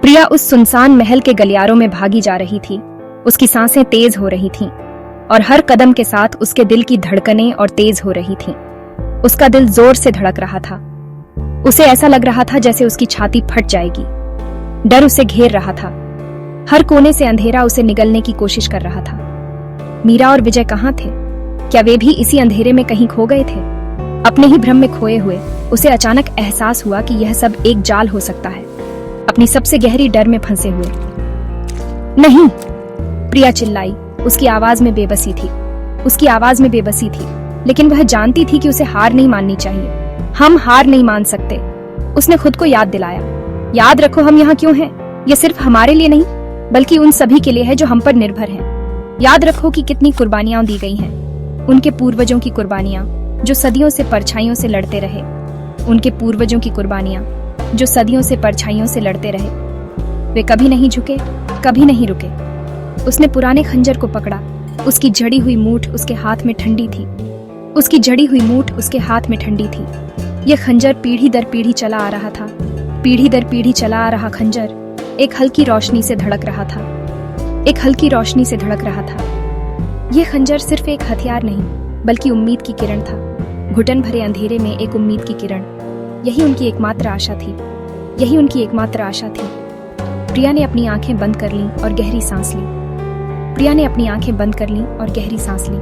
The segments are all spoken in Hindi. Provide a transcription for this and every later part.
प्रिया उस सुनसान महल के गलियारों में भागी जा रही थी। उसकी सांसें तेज हो रही थीं और हर कदम के साथ उसके दिल की धड़कनें और तेज हो रही थीं। उसका दिल जोर से धड़क रहा था। उसे ऐसा लग रहा था जैसे उसकी छाती फट जाएगी। डर उसे घेर रहा था। हर कोने से अंधेरा उसे निगलने की कोशिश कर रहा था। मीरा और विजय कहाँ थे? क्या वे भी इसी अंधेरे में कहीं खो गए थे? अपने ही भ्रम में खोए हुए उसे अचानक एहसास हुआ कि यह सब एक जाल हो सकता है, अपनी सबसे गहरी डर में फंसे हुए। नहीं, प्रिया चिल्लाई। उसकी आवाज में बेबसी थी। उसकी आवाज में बेबसी थी, लेकिन वह जानती थी कि उसे हार नहीं माननी चाहिए। हम हार नहीं मान सकते। उसने खुद को याद दिलाया, याद रखो हम यहाँ क्यों हैं। यह सिर्फ हमारे लिए नहीं, बल्कि उन सभी के लिए है जो हम पर निर्भर हैं। याद रखो कि कितनी कुर्बानियां दी गई हैं, उनके पूर्वजों की कुर्बानियां जो सदियों से परछाइयों से लड़ते रहे। उनके पूर्वजों की कुर्बानियां जो सदियों से परछाइयों से लड़ते रहे। वे कभी नहीं झुके, कभी नहीं रुके। उसने पुराने खंजर को पकड़ा। उसकी जड़ी हुई मूठ उसके हाथ में ठंडी थी। उसकी जड़ी हुई मूठ उसके हाथ में ठंडी थी। यह खंजर पीढ़ी दर पीढ़ी चला आ रहा था। पीढ़ी दर पीढ़ी चला आ रहा खंजर एक हल्की रोशनी से धड़क रहा था। एक हल्की रोशनी से धड़क रहा था। यह खंजर सिर्फ एक हथियार नहीं, बल्कि उम्मीद की किरण था। घुटन भरे अंधेरे में एक उम्मीद की किरण। यही उनकी एकमात्र आशा थी। यही उनकी एकमात्र आशा थी। प्रिया ने अपनी आंखें बंद कर लीं और गहरी सांस ली। प्रिया ने अपनी आंखें बंद कर लीं और गहरी सांस ली।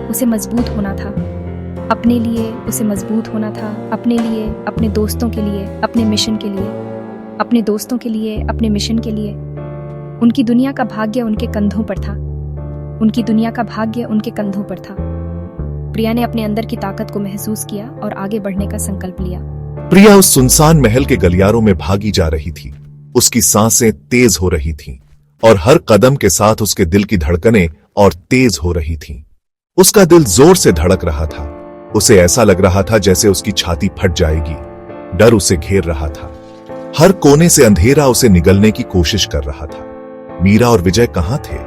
उसे मजबूत होना था अपने लिए। उसे मजबूत होना था अपने लिए, अपने दोस्तों के लिए, अपने मिशन के लिए। अपने दोस्तों के लिए, अपने मिशन के लिए। उनकी दुनिया का भाग्य उनके कंधों पर था। उनकी दुनिया का भाग्य उनके कंधों पर था। प्रिया ने अपने अंदर की ताकत को महसूस किया और आगे बढ़ने का संकल्प लिया। प्रिया उस सुनसान महल के गलियारों में भागी जा रही थी। उसकी सांसें तेज हो रही थीं और हर कदम के साथ उसके दिल की धड़कनें और तेज हो रही थीं। उसका दिल जोर से धड़क रहा था। उसे ऐसा लग रहा था जैसे उसकी छाती फट जाएगी। डर उसे घेर रहा था। हर कोने से अंधेरा उसे निगलने की कोशिश कर रहा था। मीरा और विजय कहाँ थे?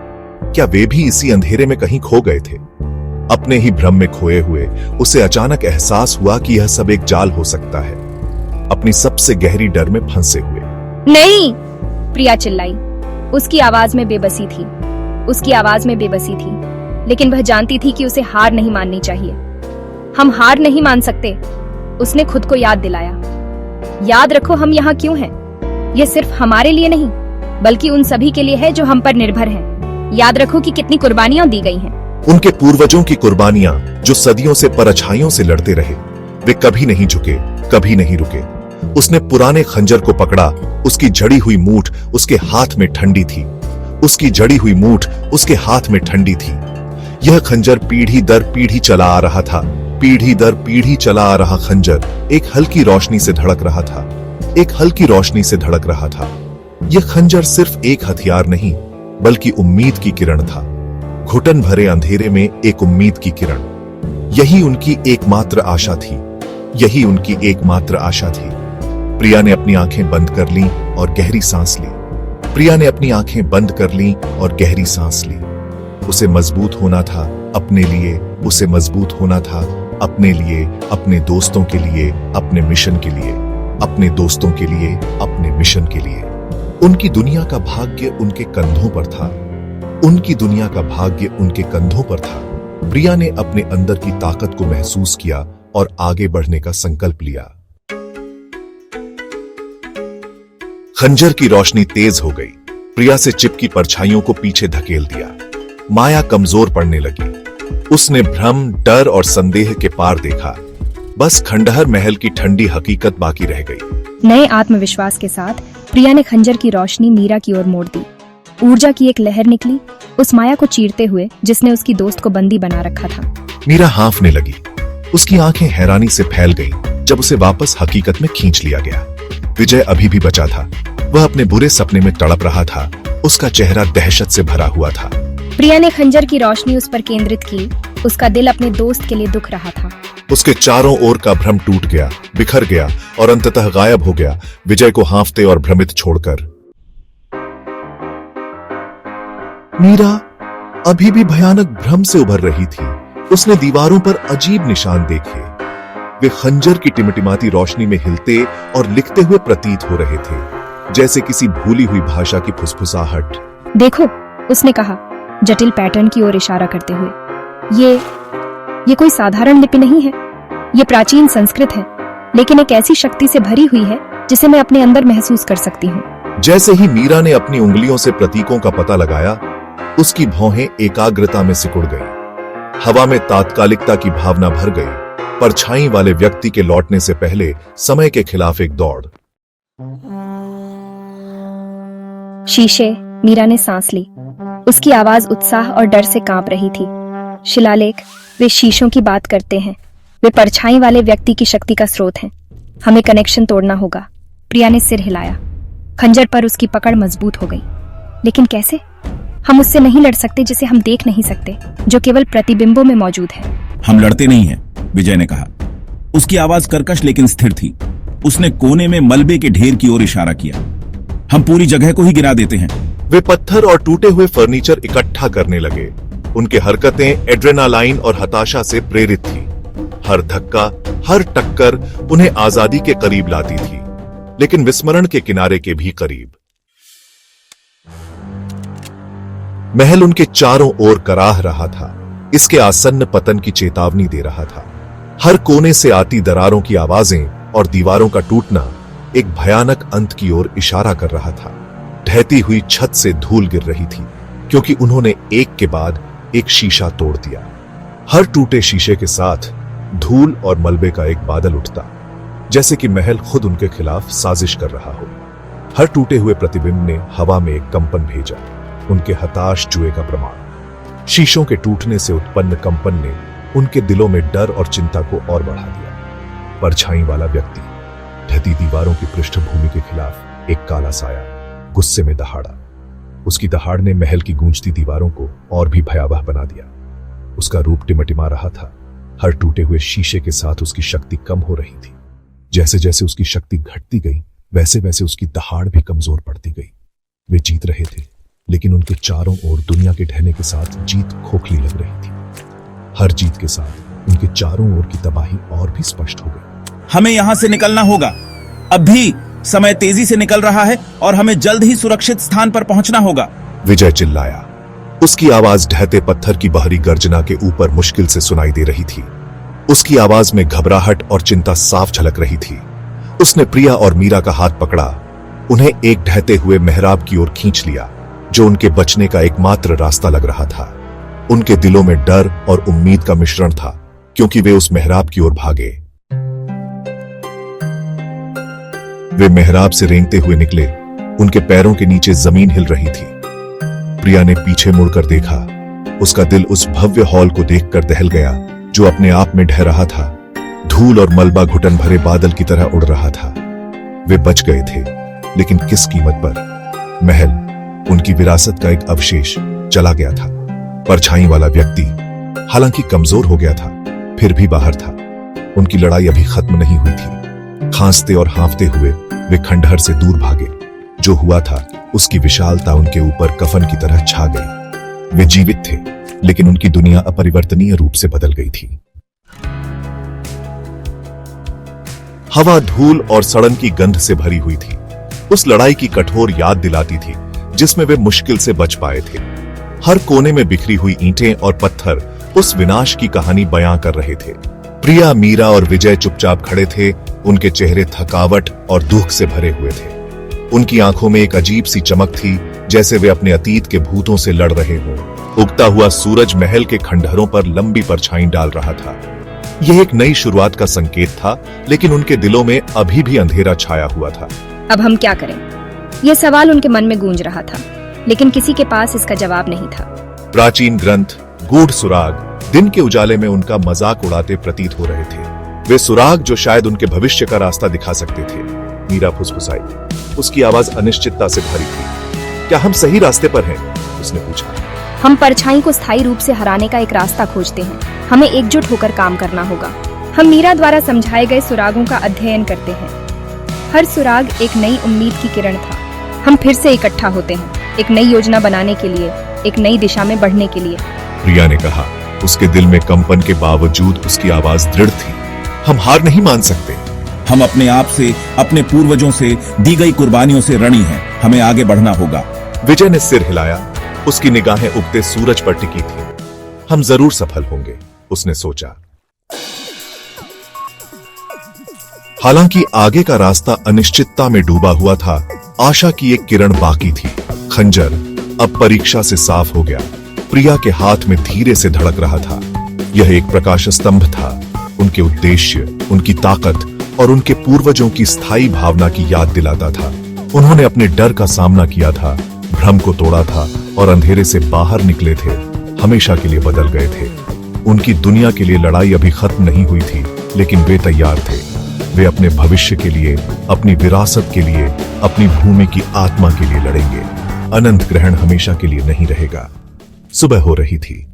क्या वे भी इसी अंधेरे में कहीं खो गए थे? अपने ही भ्रम में खोए हुए उसे अचानक एहसास हुआ कि यह सब एक जाल हो सकता है, अपनी सबसे गहरी डर में फंसे हुए। नहीं, प्रिया चिल्लाई। उसकी आवाज में बेबसी थी। उसकी आवाज में बेबसी थी, लेकिन वह जानती थी कि उसे हार नहीं माननी चाहिए। हम हार नहीं मान सकते। उसने खुद को याद दिलाया, याद रखो हम यहाँ क्यों हैं। यह सिर्फ हमारे लिए नहीं, बल्कि उन सभी के लिए है जो हम पर निर्भर हैं। याद रखो कि कितनी कुर्बानियां दी गई हैं। उनके पूर्वजों की कुर्बानियां जो सदियों से परछाइयों से लड़ते रहे। वे कभी नहीं झुके, कभी नहीं रुके। उसने पुराने खंजर को पकड़ा। उसकी जड़ी हुई मूठ उसके हाथ में ठंडी थी। उसकी जड़ी हुई मूठ उसके हाथ में ठंडी थी। यह खंजर पीढ़ी दर पीढ़ी चला आ रहा था। पीढ़ी दर पीढ़ी चला आ रहा खंजर एक हल्की रोशनी से धड़क रहा था। एक हल्की रोशनी से धड़क रहा था। यह खंजर सिर्फ एक हथियार नहीं, बल्कि उम्मीद की किरण था। घुटन भरे अंधेरे में एक उम्मीद की किरण। यही उनकी एकमात्र आशा थी। यही उनकी एकमात्र आशा थी। प्रिया ने अपनी आंखें बंद कर लीं और गहरी सांस ली। प्रिया ने अपनी आंखें बंद कर लीं और गहरी सांस ली। उसे मजबूत होना था अपने लिए। उसे मजबूत होना था अपने लिए, अपने दोस्तों के लिए, अपने मिशन के लिए। अपने दोस्तों के लिए, अपने मिशन के लिए। उनकी दुनिया का भाग्य उनके कंधों पर था। उनकी दुनिया का भाग्य उनके कंधों पर था। प्रिया ने अपने अंदर की ताकत को महसूस किया और आगे बढ़ने का संकल्प लिया। खंजर की रोशनी तेज हो गई। प्रिया से चिपकी परछाइयों को पीछे धकेल दिया। माया कमजोर पड़ने लगी। उसने भ्रम, डर और संदेह के पार देखा। बस खंडहर महल की ठंडी हकीकत बाकी रह गई। नए आत्मविश्वास के साथ प्रिया ने खंजर की रोशनी मीरा की ओर मोड़ दी। ऊर्जा की एक लहर निकली, उस माया को चीरते हुए जिसने उसकी दोस्त को बंदी बना रखा था। मीरा हांफने लगी। उसकी आंखें हैरानी से फैल गईं जब उसे वापस हकीकत में खींच लिया गया। विजय अभी भी बचा था। वह अपने बुरे सपने में तड़प रहा था। उसका चेहरा दहशत से भरा हुआ था। प्रिया ने खंजर की रोशनी उस पर केंद्रित की। उसका दिल अपने दोस्त के लिए दुख रहा था। उसके चारों ओर का भ्रम टूट गया, बिखर गया और अंततः गायब हो गया, विजय को हांफते और भ्रमित छोड़कर। मीरा अभी भी भयानक भ्रम से उभर रही थी। उसने दीवारों पर अजीब निशान देखे। वे खंजर की टिमटिमाती रोशनी में हिलते और लिखते हुए प्रतीत हो रहे थे। जैसे किसी भूली हुई भाषा की फुसफुसाहट। देखो, उसने कहा, जटिल पैटर्न की ओर इशारा करते हुए। ये कोई साधारण लिपि नहीं है। ये प्राचीन संस्कृत है, लेकिन एक ऐसी शक्ति से भरी हुई है जिसे मैं अपने अंदर महसूस कर सकती हूँ। जैसे ही मीरा ने अपनी उंगलियों से प्रतीकों का पता लगाया, उसकी भौहें एकाग्रता में सिकुड़ गई। हवा में तात्कालिकता की भावना भर गई। परछाई वाले व्यक्ति के लौटने से पहले समय के खिलाफ एक दौड़। शीशे, मीरा ने सांस ली। उसकी आवाज उत्साह और डर से कांप रही थी। शिलालेख, वे शीशों की बात करते हैं। वे परछाई वाले व्यक्ति की शक्ति का स्रोत हैं। हमें कनेक्शन तोड़ना होगा। प्रिया ने सिर हिलाया। खंजर पर उसकी पकड़ मजबूत हो गई। लेकिन कैसे? हम उससे नहीं लड़ सकते जिसे हम देख नहीं सकते, जो केवल प्रतिबिंबों में मौजूद है। हम लड़ते नहीं हैं, विजय ने कहा। उसकी आवाज कर्कश लेकिन स्थिर थी। उसने कोने में मलबे के ढेर की ओर इशारा किया। हम पूरी जगह को ही गिरा देते हैं। वे पत्थर और टूटे हुए फर्नीचर इकट्ठा करने लगे। उनके हरकतें एड्रेनालाइन और हताशा से प्रेरित थी। हर धक्का, हर टक्कर उन्हें आजादी के करीब लाती थी, लेकिन विस्मरण के किनारे के भी करीब। महल उनके चारों ओर कराह रहा था, इसके आसन्न पतन की चेतावनी दे रहा था। हर कोने से आती दरारों की आवाजें और दीवारों का टूटना एक भयानक अंत की ओर इशारा कर रहा था। ढहती हुई छत से धूल गिर रही थी, क्योंकि उन्होंने एक के बाद एक शीशा तोड़ दिया। हर टूटे शीशे के साथ धूल और मलबे का एक बादल उठता, जैसे कि महल खुद उनके खिलाफ साजिश कर रहा हो। हर टूटे हुए प्रतिबिंब ने हवा में एक कंपन भेजा, उनके हताश जुए का प्रमाण। शीशों के टूटने से उत्पन्न कंपन ने उनके दिलों में डर और चिंता को और बढ़ा दिया। परछाई वाला व्यक्ति ढहती दीवारों की पृष्ठभूमि के खिलाफ एक काला साया गुस्से में दहाड़ा। उसकी दहाड़ ने महल की गूंजती दीवारों को और भी भयावह बना दिया। उसका रूप टिमटिमा रहा था। हर टूटे हुए शीशे के साथ उसकी शक्ति कम हो रही थी। जैसे जैसे उसकी शक्ति घटती गई, वैसे वैसे उसकी दहाड़ भी कमजोर पड़ती गई। वे जीत रहे थे, लेकिन उनके चारों ओर दुनिया के ढहने के साथ जीत खोखली लग रही थी। हर जीत के साथ उनके चारों ओर की तबाही और भी स्पष्ट हो गई। हमें यहां से निकलना होगा। अब भी समय तेजी से निकल रहा है और हमें जल्द ही सुरक्षित स्थान पर पहुंचना होगा, विजय चिल्लाया। उसकी आवाज ढहते पत्थर की बाहरी गर्जना के ऊपर मुश्किल से सुनाई दे रही थी। उसकी आवाज में घबराहट और चिंता साफ झलक रही थी। उसने प्रिया और मीरा का हाथ पकड़ा, उन्हें एक ढहते हुए मेहराब की ओर खींच लिया, जो उनके बचने का एकमात्र रास्ता लग रहा था। उनके दिलों में डर और उम्मीद का मिश्रण था, क्योंकि वे उस मेहराब की ओर भागे। वे मेहराब से रेंगते हुए निकले। उनके पैरों के नीचे जमीन हिल रही थी। प्रिया ने पीछे मुड़कर देखा। उसका दिल उस भव्य हॉल को देखकर दहल गया, जो अपने आप में ढह रहा था। धूल और मलबा घुटन भरे बादल की तरह उड़ रहा था। वे बच गए थे, लेकिन किस कीमत पर? महल, उनकी विरासत का एक अवशेष, चला गया था। परछाई वाला व्यक्ति हालांकि कमजोर हो गया था, फिर भी बाहर था। उनकी लड़ाई अभी खत्म नहीं हुई थी। खांसते और हांफते हुए वे खंडहर से दूर भागे। जो हुआ था, उसकी विशालता उनके ऊपर कफन की तरह छा गई। वे जीवित थे, लेकिन उनकी दुनिया अपरिवर्तनीय रूप से बदल गई थी। हवा धूल और सड़न की गंध से भरी हुई थी। उस लड़ाई की कठोर याद दिलाती थी, जिसमें वे मुश्किल से बच पाए थे। हर कोने में बिखरी हुई ईंटें और पत्थर उस विनाश की कहानी बयां कर रहे थे। प्रिया, मीरा और विजय चुपचाप खड़े थे। उनके चेहरे थकावट और दुख से भरे हुए थे। उनकी आंखों में एक अजीब सी चमक थी, जैसे वे अपने अतीत के भूतों से लड़ रहे हों। उगता हुआ सूरज महल के खंडहरों पर लंबी परछाई डाल रहा था। यह एक नई शुरुआत का संकेत था, लेकिन उनके दिलों में अभी भी अंधेरा छाया हुआ था। अब हम क्या करें? यह सवाल उनके मन में गूंज रहा था, लेकिन किसी के पास इसका जवाब नहीं था। प्राचीन ग्रंथ, गूढ़ सुराग दिन के उजाले में उनका मजाक उड़ाते प्रतीत हो रहे थे। वे सुराग जो शायद उनके भविष्य का रास्ता दिखा सकते थे। मीरा फुसफुसाई। उसकी आवाज अनिश्चितता से भरी थी। क्या हम सही रास्ते पर हैं? उसने पूछा। हम परछाई को स्थायी रूप से हराने का एक रास्ता खोजते हैं। हमें एकजुट होकर काम करना होगा। हम मीरा द्वारा समझाए गए सुरागों का अध्ययन करते हैं। हर सुराग एक नई उम्मीद की किरण था। हम फिर से इकट्ठा होते हैं, एक नई योजना बनाने के लिए, एक नई दिशा में बढ़ने के लिए। प्रिया ने कहा। उसके दिल में कंपन के बावजूद उसकी आवाज दृढ़ थी। हम हार नहीं मान सकते। हम अपने आप से, अपने पूर्वजों से दी गई कुर्बानियों से ऋणी हैं। हमें आगे बढ़ना होगा। विजय ने सिर हिलाया। उसकी निगाहें उगते सूरज पर टिकी थी। हम जरूर सफल होंगे, उसने सोचा। हालांकि आगे का रास्ता अनिश्चितता में डूबा हुआ था। आशा की एक किरण बाकी थी। खंजर अब परीक्षा से साफ हो गया। प्रिया के हाथ में धीरे से धड़क रहा था। यह एक प्रकाश स्तंभ था। उनके उद्देश्य, उनकी ताकत और उनके पूर्वजों की स्थायी भावना की याद दिलाता था। उन्होंने अपने डर का सामना किया था, भ्रम को तोड़ा था और अंधेरे से बाहर निकले थे। हमेशा के लिए बदल गए थे। उनकी दुनिया के लिए लड़ाई अभी खत्म नहीं हुई थी, लेकिन वे तैयार थे। वे अपने भविष्य के लिए, अपनी विरासत के लिए, अपनी भूमि की आत्मा के लिए लड़ेंगे। अनंत ग्रहण हमेशा के लिए नहीं रहेगा। सुबह हो रही थी।